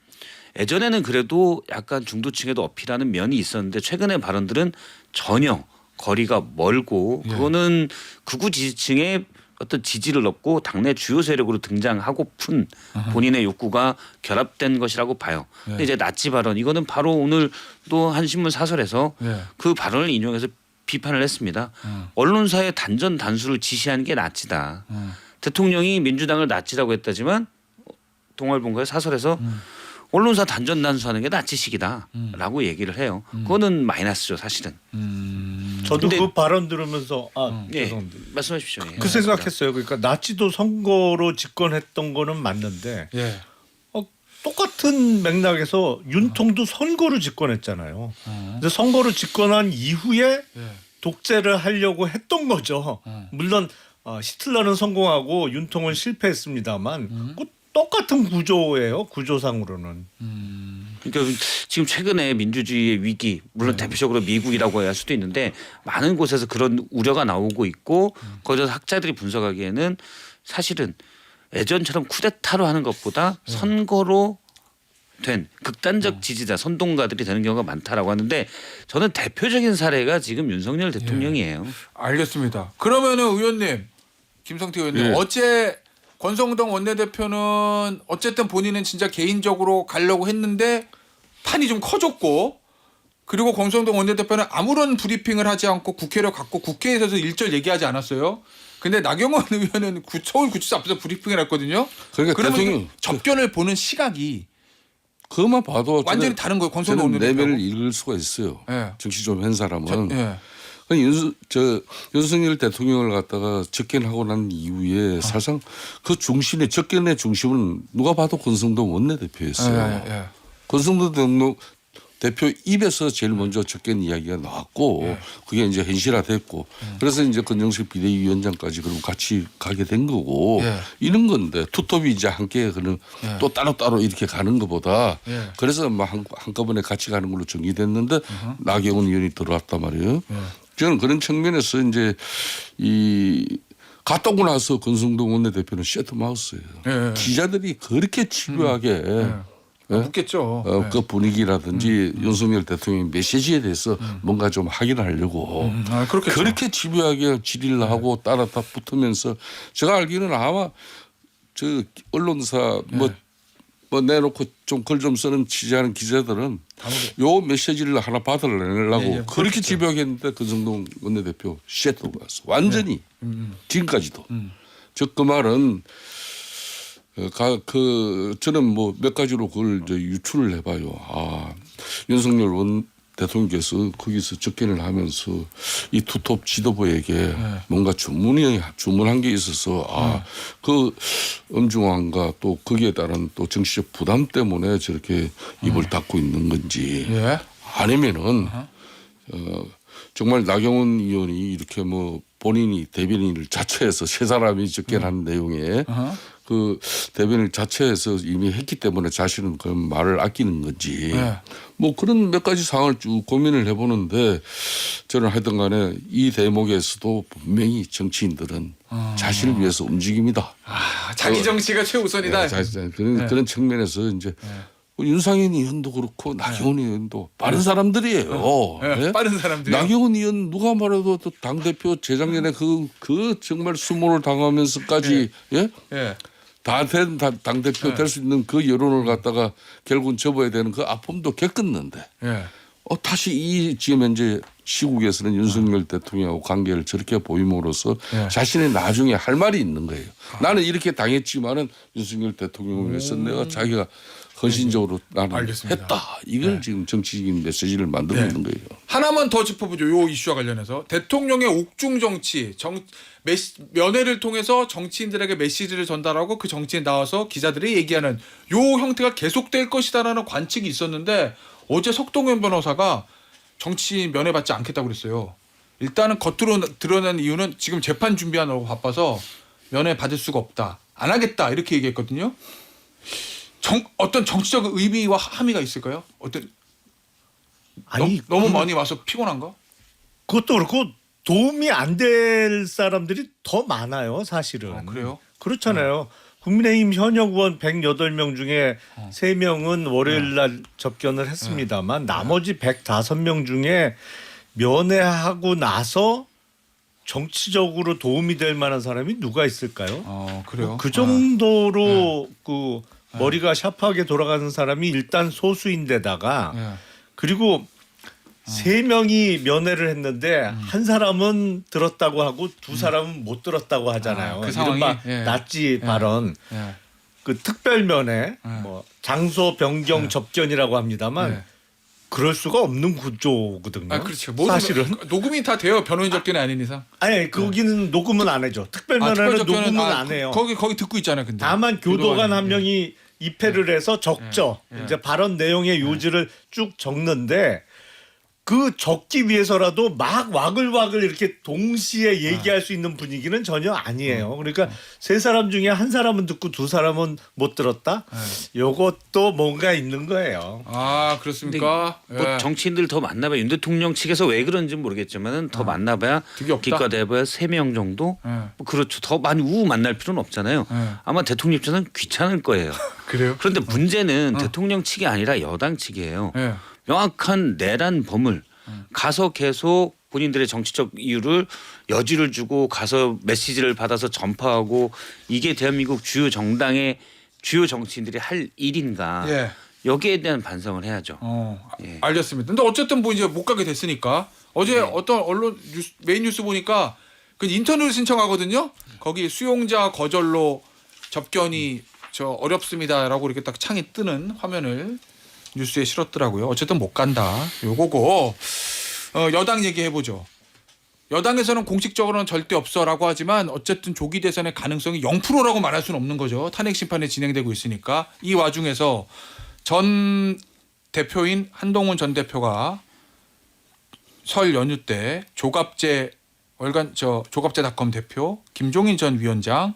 예전에는 그래도 약간 중도층에도 어필하는 면이 있었는데 최근의 발언들은 전혀 거리가 멀고 그거는 극우 지지층의 어떤 지지를 얻고 당내 주요 세력으로 등장하고픈 본인의 욕구가 결합된 것이라고 봐요. 근데 이제 나치 발언 이거는 바로 오늘 또 한 신문 사설에서 그 발언을 인용해서 비판을 했습니다. 언론사의 단전 단수를 지시하는 게 나치다. 대통령이 민주당을 나치라고 했다지만 동아일보의 사설에서 언론사 단전 단수하는 게 나치식이다라고 얘기를 해요. 그거는 마이너스죠 사실은. 저도 근데- 그 발언 들으면서 예, 죄송합니다. 말씀하십시오. 예. 그 생각했어요. 그러니까 나치도 선거로 집권했던 거는 맞는데 예. 똑같은 맥락에서 윤통도 선거로 집권했잖아요. 근데 선거로 집권한 이후에 독재를 하려고 했던 거죠. 물론 히틀러는 성공하고 윤통은 실패했습니다만 그 똑같은 구조예요. 구조상으로는. 그러니까 지금 최근에 민주주의의 위기 물론 대표적으로 미국이라고 할 수도 있는데 많은 곳에서 그런 우려가 나오고 있고 거기서 학자들이 분석하기에는 사실은 예전처럼 쿠데타로 하는 것보다 선거로 된 극단적 지지자 선동가들이 되는 경우가 많다라고 하는데 저는 대표적인 사례가 지금 윤석열 대통령이에요. 알겠습니다. 그러면은 의원님 김성태 의원님 예. 어제 권성동 원내대표는 어쨌든 본인은 진짜 개인적으로 가려고 했는데 판이 좀 커졌고 그리고 권성동 원내대표는 아무런 브리핑을 하지 않고 국회로 갔고 국회에서도 일절 얘기하지 않았어요. 근데 나경원 의원은 서울구치소 앞에서 브리핑을 했거든요. 그러니까 그러면 대통령- 이거 접견을 보는 시각이 그것만 봐도 완전히 다른 거예요. 권성동 저는 원내대표. 내면을 읽을 수가 있어요. 예. 정치 좀 한 사람은. 예. 윤석열 대통령을 갖다가 접견하고 난 이후에 사실상 그 중심의 접견의 중심은 누가 봐도 권성동 원내대표였어요. 예. 권성동 대표 입에서 제일 먼저 접견 이야기가 나왔고 그게 이제 현실화됐고 그래서 이제 권영세 비대위원장까지 그럼 같이 가게 된 거고 이런 건데 투톱이 이제 함께 그는 또 따로따로 이렇게 가는 것보다 그래서 막 한꺼번에 같이 가는 걸로 정리됐는데 나경원 의원이 들어왔단 말이에요. 저는 그런 측면에서 이제 이 갔다 오고 나서 권성동 원내대표는 셔트 마우스예요. 기자들이 그렇게 집요하게 묻겠죠. 그 분위기라든지 윤석열 대통령의 메시지에 대해서 뭔가 좀 확인하려고 그렇겠죠. 그렇게 집요하게 질의를 하고 따라다 붙으면서 제가 알기로는 아마 저 언론사 뭐 내놓고 좀 글 좀 쓰는 취재하는 기자들은 요 메시지를 하나 받아내려고 그렇게 집요하게 했는데 권성동 원내대표 쉣도가 왔어. 완전히 지금까지도. 즉 그 말은 저는 뭐 몇 가지로 그걸 이제 유추를 해봐요. 윤석열 대통령께서 거기서 접견을 하면서 이 투톱 지도부에게 뭔가 주문한 게 있어서 그 엄중함과 또 거기에 따른 또 정치적 부담 때문에 저렇게 입을 닫고 있는 건지 아니면은 정말 나경원 의원이 이렇게 뭐 본인이 대변인을 자처해서 세 사람이 접견한 내용에 그 대변인을 자처해서 이미 했기 때문에 자신은 그 말을 아끼는 건지 뭐 그런 몇 가지 상황을 쭉 고민을 해보는데 저는 하여튼 간에 이 대목에서도 분명히 정치인들은 자신을 위해서 움직입니다. 자기 정치가 최우선이다. 그런 측면에서 이제 윤상현 의원도 그렇고 나경원 의원도 빠른 사람들이에요. 빠른 사람들이. 나경원 의원 누가 말해도 당 대표 재작년에 그 정말 수모를 당하면서까지 당 대표 될 수 있는 그 여론을 갖다가 결국은 접어야 되는 그 아픔도 겪었는데 다시 이 지금 현재 시국에서는 윤석열 대통령하고 관계를 저렇게 보임으로써 자신의 나중에 할 말이 있는 거예요. 나는 이렇게 당했지만은 윤석열 대통령을 위해서 내가 자기가 헌신적으로 나는 알겠습니다. 했다. 이걸 지금 정치적인 메시지를 만들고 있는 거예요. 하나만 더 짚어보죠. 요 이슈와 관련해서 대통령의 옥중 정치, 면회를 통해서 정치인들에게 메시지를 전달하고 그 정치인 나와서 기자들이 얘기하는 요 형태가 계속될 것이다라는 관측이 있었는데 어제 석동현 변호사가 정치인 면회 받지 않겠다고 그랬어요. 일단은 겉으로 드러낸 이유는 지금 재판 준비하느라고 바빠서 면회 받을 수가 없다. 안 하겠다 이렇게 얘기했거든요. 어떤 정치적 의미와 함의가 있을까요? 너무 많이 와서 피곤한가? 그것도 그렇고 도움이 안 될 사람들이 더 많아요, 사실은. 그래요? 그렇잖아요. 국민의힘 현역 의원 108명 중에 3명은 월요일 날 접견을 했습니다만 나머지 105명 중에 면회하고 나서 정치적으로 도움이 될 만한 사람이 누가 있을까요? 그래요? 그 정도로 그 머리가 샤프하게 돌아가는 사람이 일단 소수인데다가 그리고 3명이 면회를 했는데 한 사람은 들었다고 하고 2사람은 못 들었다고 하잖아요. 그 상황이 낫지 발언. 그 특별 면회 뭐 장소 변경 접견이라고 합니다만 그럴 수가 없는 구조거든요. 그렇죠. 사실은 녹음이 다 돼요. 변호인 접견이 아닌 이상. 아니 거기는 녹음은 안 해죠. 특별 면회는 녹음은 안 해요. 거기 듣고 있잖아요. 근데 다만 교도관 한 명이 입회를 해서 적죠. 이제 발언 내용의 요지를 쭉 적는데 그 적기 위해서라도 막 와글와글 이렇게 동시에 얘기할 수 있는 분위기는 전혀 아니에요. 그러니까 3사람 중에 한 사람은 듣고 2사람은 못 들었다. 이것도 뭔가 있는 거예요. 그렇습니까? 뭐 정치인들 더 만나봐야 윤 대통령 측에서 왜 그런지 모르겠지만은 더 만나봐야 기껏 해봐야 3명 정도. 뭐 그렇죠. 더 많이 만날 필요는 없잖아요. 아마 대통령 입장에서는 귀찮을 거예요. 그래요? 그런데 문제는 대통령 측이 아니라 여당 측이에요. 명확한 내란 범을 가서 계속 본인들의 정치적 이유를 여지를 주고 가서 메시지를 받아서 전파하고 이게 대한민국 주요 정당의 주요 정치인들이 할 일인가 여기에 대한 반성을 해야죠. 알겠습니다. 근데 어쨌든 뭐 이제 못 가게 됐으니까 어제 어떤 언론 메인 뉴스 보니까 그 인터뷰를 신청하거든요. 거기 수용자 거절로 접견이 어렵습니다라고 이렇게 딱 창이 뜨는 화면을 뉴스에 실었더라고요. 어쨌든 못 간다. 요거고 여당 얘기해보죠. 여당에서는 공식적으로는 절대 없어라고 하지만 어쨌든 조기 대선의 가능성이 0%라고 말할 수는 없는 거죠. 탄핵 심판이 진행되고 있으니까. 이 와중에서 전 대표인 한동훈 전 대표가 설 연휴 때 조갑제닷컴 대표 김종인 전 위원장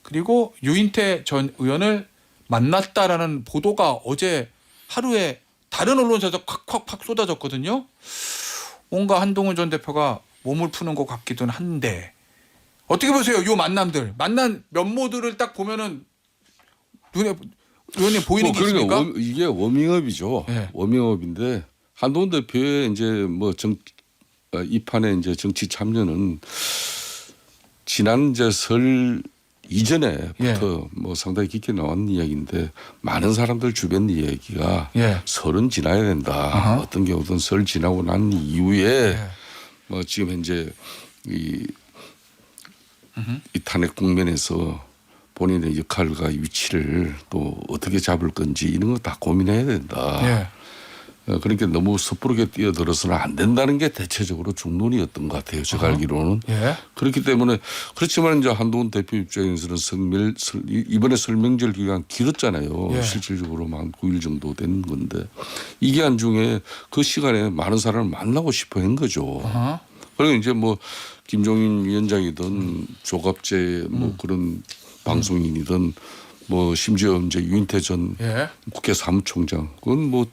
그리고 유인태 전 의원을 만났다라는 보도가 어제 하루에 다른 언론사에서 콱콱콱 쏟아졌거든요. 뭔가 한동훈 전 대표가 몸을 푸는 것 같기도 한데 어떻게 보세요? 요 만난 면모들을 딱 보면은 눈에 의원님 보이는 게 있습니까? 그러니까 이게 워밍업이죠. 워밍업인데 한동훈 대표의 이제 뭐 이 판의 이제 정치 참여는 지난 이제 설 이전에부터 뭐 상당히 깊게 나온 이야기인데 많은 사람들 주변 이야기가 설은 지나야 된다. 어떤 경우든 설 지나고 난 이후에 뭐 지금 현재 이 탄핵 국면에서 본인의 역할과 위치를 또 어떻게 잡을 건지 이런 거 다 고민해야 된다. 그러니까 너무 섣부르게 뛰어들어서는 안 된다는 게 대체적으로 중론이었던 것 같아요. 제가 알기로는. 예. 그렇기 때문에 그렇지만 이제 한동훈 대표 입장에서는 이번에 설명절 기간 길었잖아요. 예. 실질적으로만 9일 정도 된 건데 이 기간 중에 그 시간에 많은 사람을 만나고 싶어 한 거죠. 그리고 이제 뭐 김종인 위원장이든 조갑재 뭐 그런 방송인이든 뭐 심지어 이제 유인태 전 예. 국회 사무총장 그건 뭐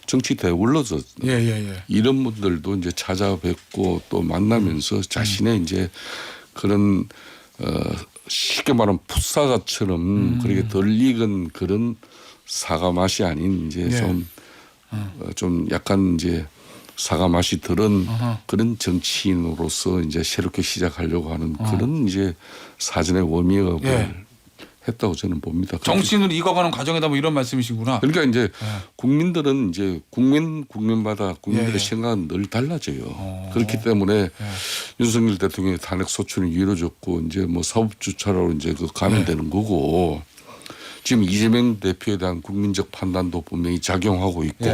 정치 대원로죠. 예. 이런 분들도 이제 찾아뵙고 또 만나면서 자신의 이제 그런 쉽게 말하면 풋사과처럼 그렇게 덜 익은 그런 사과 맛이 아닌 이제 예. 좀 약간 이제 사과 맛이 들은 그런 정치인으로서 이제 새롭게 시작하려고 하는 그런 이제 사전의 워밍업을 예. 했다고 저는 봅니다. 정치인으로 익어가는 과정에다 뭐 이런 말씀이시구나. 그러니까 이제 국민들은 이제 국민마다 국민들의 생각은 늘 달라져요. 그렇기 때문에 윤석열 대통령의 탄핵 소추는 이루어졌고 이제 뭐 사법주차로 이제 그 가면 되는 거고 지금 이재명 대표에 대한 국민적 판단도 분명히 작용하고 있고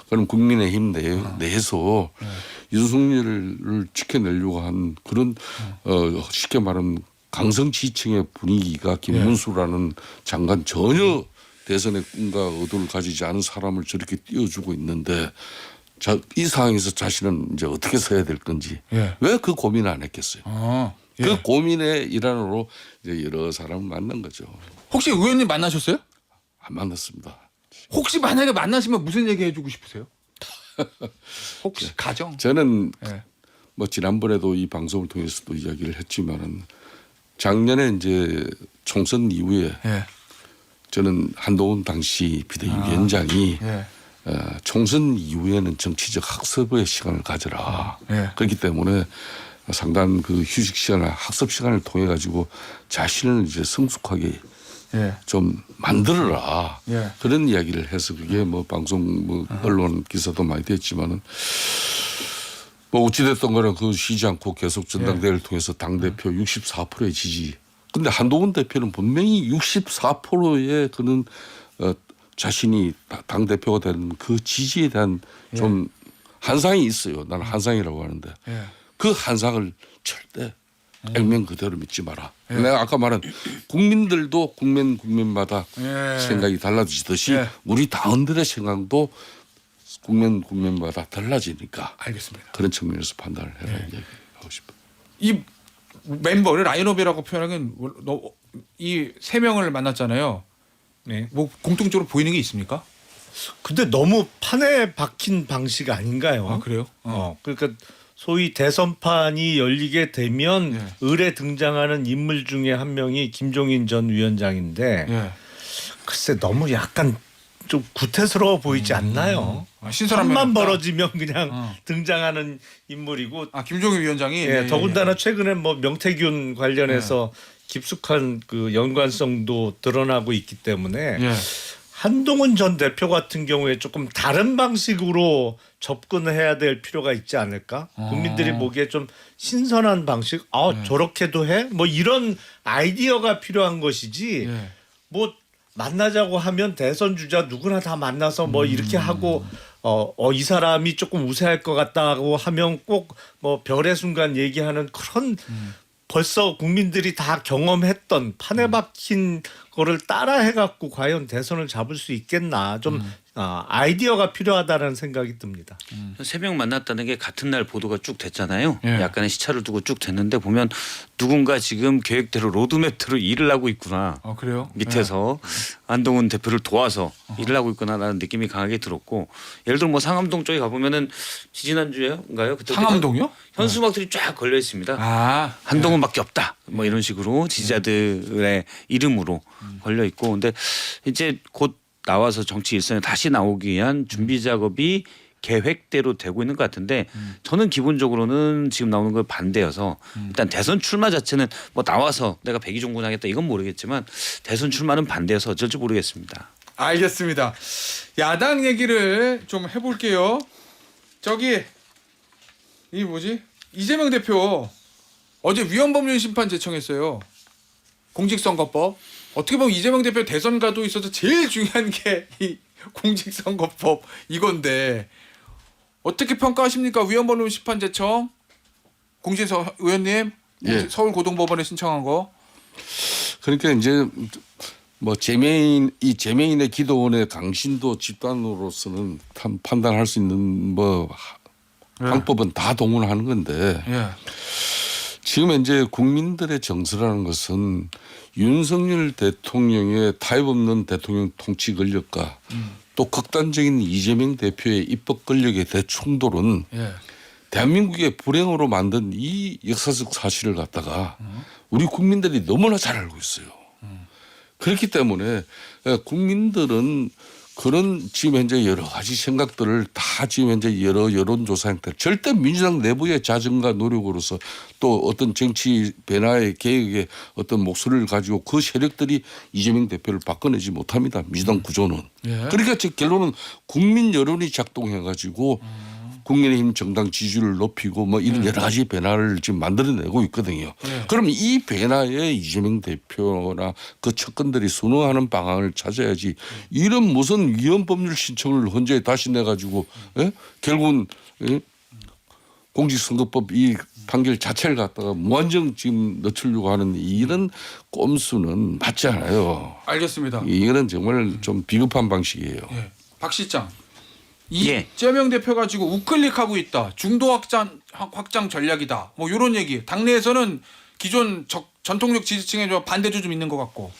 그럼 국민의힘 내에서 윤석열을 지켜내려고 한 그런 쉽게 말하면 강성 지층의 분위기가 김문수라는 장관 전혀 대선의 꿈과 의도를 가지지 않은 사람을 저렇게 띄워주고 있는데 이 상황에서 자신은 이제 어떻게 서야 될 건지 왜 그 고민을 안 했겠어요. 그 고민의 일환으로 이제 여러 사람을 만난 거죠. 혹시 의원님 만나셨어요? 안 만났습니다. 혹시 만약에 만나시면 무슨 얘기 해주고 싶으세요? 혹시 가정? 저는 예. 뭐 지난번에도 이 방송을 통해서도 이야기를 했지만은 작년에 이제 총선 이후에 저는 한동훈 당시 비대위원장이 총선 이후에는 정치적 학습의 시간을 가져라. 그렇기 때문에 상당한 그 휴식 시간을 학습 시간을 통해 가지고 자신을 이제 성숙하게 좀 만들어라. 그런 이야기를 해서 그게 뭐 방송 뭐 언론 기사도 많이 됐지만은 뭐 어찌됐던 거는 그거 쉬지 않고 계속 전당대회를 통해서 당대표 64%의 지지. 근데 한동훈 대표는 분명히 64%의 그는 자신이 당대표가 된 그 지지에 대한 좀 한상이 있어요. 나는 한상이라고 하는데 그 한상을 절대 액면 그대로 믿지 마라. 내가 아까 말한 국민들도 국민마다 생각이 달라지듯이 우리 당원들의 생각도 국민마다 달라지니까 알겠습니다. 그런 측면에서 판단을 해라 얘기하고 싶어요. 이 멤버를 라인업이라고 표현하기는 이 세 명을 만났잖아요. 뭐 공통적으로 보이는 게 있습니까? 근데 너무 판에 박힌 방식 아닌가요? 아 그래요? 그러니까 소위 대선판이 열리게 되면 을에 등장하는 인물 중에 한 명이 김종인 전 위원장인데 글쎄 너무 약간 좀 구태스러워 보이지 않나요? 신선한 판만 면이 없다? 벌어지면 그냥 등장하는 인물이고 김종인 위원장이 더군다나 최근에 뭐 명태균 관련해서 깊숙한 그 연관성도 드러나고 있기 때문에 한동훈 전 대표 같은 경우에 조금 다른 방식으로 접근해야 될 필요가 있지 않을까? 국민들이 보기에 좀 신선한 방식, 저렇게도 해? 뭐 이런 아이디어가 필요한 것이지. 뭐 만나자고 하면 대선 주자 누구나 다 만나서 뭐 이렇게 하고 이 사람이 조금 우세할 것 같다고 하면 꼭 뭐 별의 순간 얘기하는 그런 벌써 국민들이 다 경험했던 판에 박힌 거를 따라 해갖고 과연 대선을 잡을 수 있겠나 좀 아이디어가 필요하다는 생각이 듭니다. 세 명 만났다는 게 같은 날 보도가 쭉 됐잖아요. 약간의 시차를 두고 쭉 됐는데 보면 누군가 지금 계획대로 로드맵대로 일을 하고 있구나. 그래요? 밑에서 한동훈 대표를 도와서 일을 하고 있구나라는 느낌이 강하게 들었고 예를 들어 뭐 상암동 쪽에 가보면은 지지난주에인가요? 그때 상암동이요? 현수막들이 쫙 걸려 있습니다. 한동훈밖에 없다. 뭐 이런 식으로 지지자들의 이름으로 걸려 있고 근데 이제 곧 나와서 정치 일선에 다시 나오기 위한 준비 작업이 계획대로 되고 있는 것 같은데 저는 기본적으로는 지금 나오는 걸 반대여서 일단 대선 출마 자체는 뭐 나와서 내가 백의종군하겠다 이건 모르겠지만 대선 출마는 반대여서 어쩔지 모르겠습니다. 알겠습니다. 야당 얘기를 좀 해볼게요. 저기 이 뭐지 이재명 대표 어제 위헌법률 심판 제청했어요. 공직선거법. 어떻게 보면 이재명 대표 대선 가도 있어서 제일 중요한 게 이 공직선거법 이건데 어떻게 평가하십니까? 위헌범죄 심판 제청 공진서 의원님 예. 서울고등법원에 신청한 거. 그러니까 이제 뭐 제명인의 기도원의 강신도 집단으로서는 판단할 수 있는 뭐 방법은 다 동원하는 건데 예. 지금 이제 국민들의 정서라는 것은 윤석열 대통령의 타협 없는 대통령 통치 권력과 또 극단적인 이재명 대표의 입법 권력의 대충돌은 예. 대한민국의 불행으로 만든 이 역사적 사실을 갖다가 우리 국민들이 너무나 잘 알고 있어요. 그렇기 때문에 국민들은 그런 지금 현재 여러 가지 생각들을 다 지금 현재 여러 여론조사 형태 절대 민주당 내부의 자정과 노력으로서 또 어떤 정치 변화의 개혁의 어떤 목소리를 가지고 그 세력들이 이재명 대표를 바꿔내지 못합니다. 민주당 구조는. 예. 그러니까 즉 결론은 국민 여론이 작동해 가지고 국민의힘 정당 지지율을 높이고 뭐 이런 여러 가지 변화를 지금 만들어내고 있거든요. 그럼 이 변화에 이재명 대표나 그 측근들이 순응하는 방안을 찾아야지 이런 무슨 위헌법률 신청을 헌재에 다시 내가지고 결국은 공직선거법 이 판결 자체를 갖다가 무한정 지금 늦추려고 하는 이런 꼼수는 맞지 않아요. 알겠습니다. 이거는 정말 좀 비겁한 방식이에요. 예. 박 실장. 예. 이재명 대표 가지고 우클릭하고 있다. 중도 확장 전략이다. 뭐 이런 얘기. 당내에서는 기존 전통적 지지층에 좀 반대도 좀 있는 것 같고.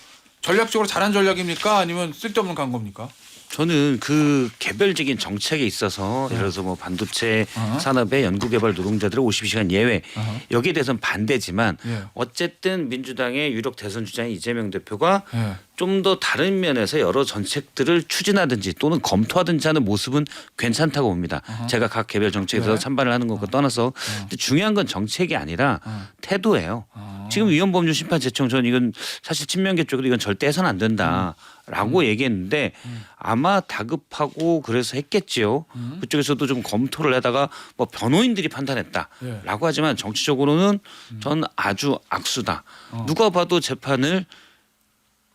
전략적으로 잘한 전략입니까? 아니면 쓸데없는 간 겁니까? 저는 그 개별적인 정책에 있어서 예를 들어서 뭐 반도체 산업의 연구개발 노동자들의 52시간 예외 여기에 대해서는 반대지만 예. 어쨌든 민주당의 유력 대선 주자인 이재명 대표가 예. 좀 더 다른 면에서 여러 정책들을 추진하든지 또는 검토하든지 하는 모습은 괜찮다고 봅니다. 제가 각 개별 정책에 대해서 찬반을 하는 것과 떠나서 근데 중요한 건 정책이 아니라 태도예요. 지금 위헌법률 심판 제청 저는 이건 사실 친명계 쪽으로 이건 절대 해서는 안 된다라고 얘기했는데 아마 다급하고 그래서 했겠지요. 그쪽에서도 좀 검토를 하다가 뭐 변호인들이 판단했다라고 예. 하지만 정치적으로는 저는 아주 악수다. 누가 봐도 재판을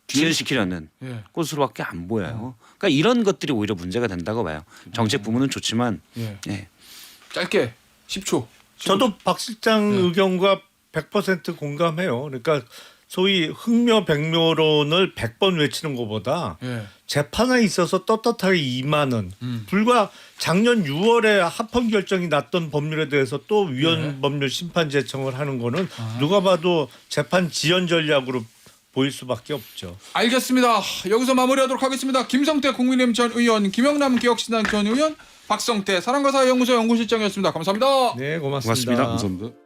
진행시키려는 예. 것으로밖에 안 보여요. 그러니까 이런 것들이 오히려 문제가 된다고 봐요. 정책 부분은 좋지만 예. 예. 짧게 10초. 저도 박 실장 의견과 100% 공감해요. 그러니까 소위 흥묘백묘론을 100번 외치는 것보다 예. 재판에 있어서 떳떳하게 임하는 불과 작년 6월에 합헌 결정이 났던 법률에 대해서 또 위헌법률 심판 제청을 하는 거는 누가 봐도 재판 지연 전략으로 보일 수밖에 없죠. 알겠습니다. 여기서 마무리하도록 하겠습니다. 김성태 국민의힘 전 의원, 김영남 개혁신당 전 의원, 박성태 사랑과 사회 연구소 연구실장이었습니다. 감사합니다. 네, 고맙습니다. 고맙습니다. 감사합니다.